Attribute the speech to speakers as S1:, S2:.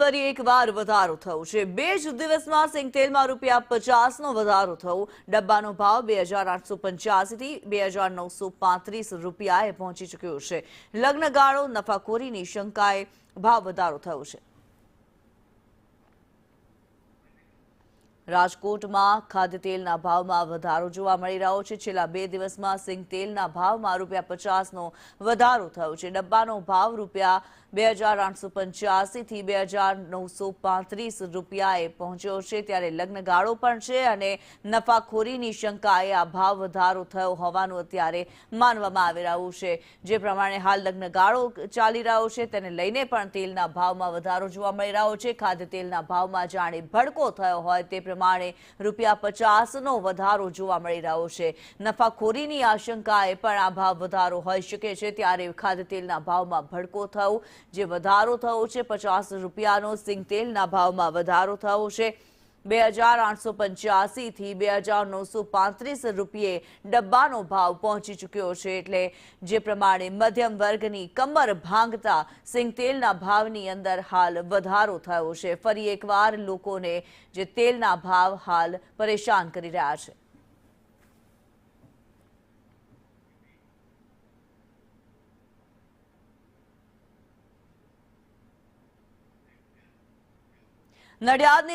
S1: ફરી એકવાર વધારો થયો છે। 2 જ દિવસમાં સિંગતેલમાં ₹50નો વધારો થયો। ડબ્બાનો ભાવ 2885 થી 2935 રૂપિયાએ પહોંચી ચૂક્યો છે। લગ્નગાળો નફાખોરીની શંકાએ ભાવ વધારો થયો છે। રાજકોટમાં ખાદ્યતેલના ભાવમાં વધારો જોવા મળી રહ્યો છે। છેલ્લા 2 દિવસમાં સિંગતેલના ભાવમાં ₹50નો વધારો થયો છે। ડબ્બાનો ભાવ ₹2885 થી 2935 રૂપિયાએ પહોંચ્યો છે। ત્યારે લગ્નગાળો પણ છે અને નફાખોરીની શંકાએ આ ભાવ વધારો થયો હોવાનું અત્યારે માનવામાં આવી રહ્યું છે। જે પ્રમાણે હાલ લગ્નગાળો ચાલી રહ્યો છે તેને લઈને પણ તેલના ભાવમાં વધારો જોવા મળી રહ્યો છે। ખાદ્યતેલના ભાવમાં જાણે ભડકો થયો હોય તે પ્રમાણે ₹50નો વધારો જોવા મળી રહ્યો છે। નફાખોરીની આશંકાએ પણ આ ભાવ વધારો હોઈ શકે છે। ત્યારે ખાદ્યતેલના ભાવમાં ભડકો થયો જે વધારો થયો છે। ₹50નો સિંગતેલના ભાવમાં વધારો થયો છે। 2885 થી 2935 રૂપિયે ડબ્બાનો ભાવ પહોંચી ચૂક્યો છે। એટલે જે પ્રમાણે મધ્યમ વર્ગની કમર ભાંગતા સિંગતેલના ભાવની અંદર હાલ વધારો થયો છે। ફરી એકવાર લોકોને જે તેલના ભાવ હાલ પરેશાન કરી રહ્યા છે। નડિયાદની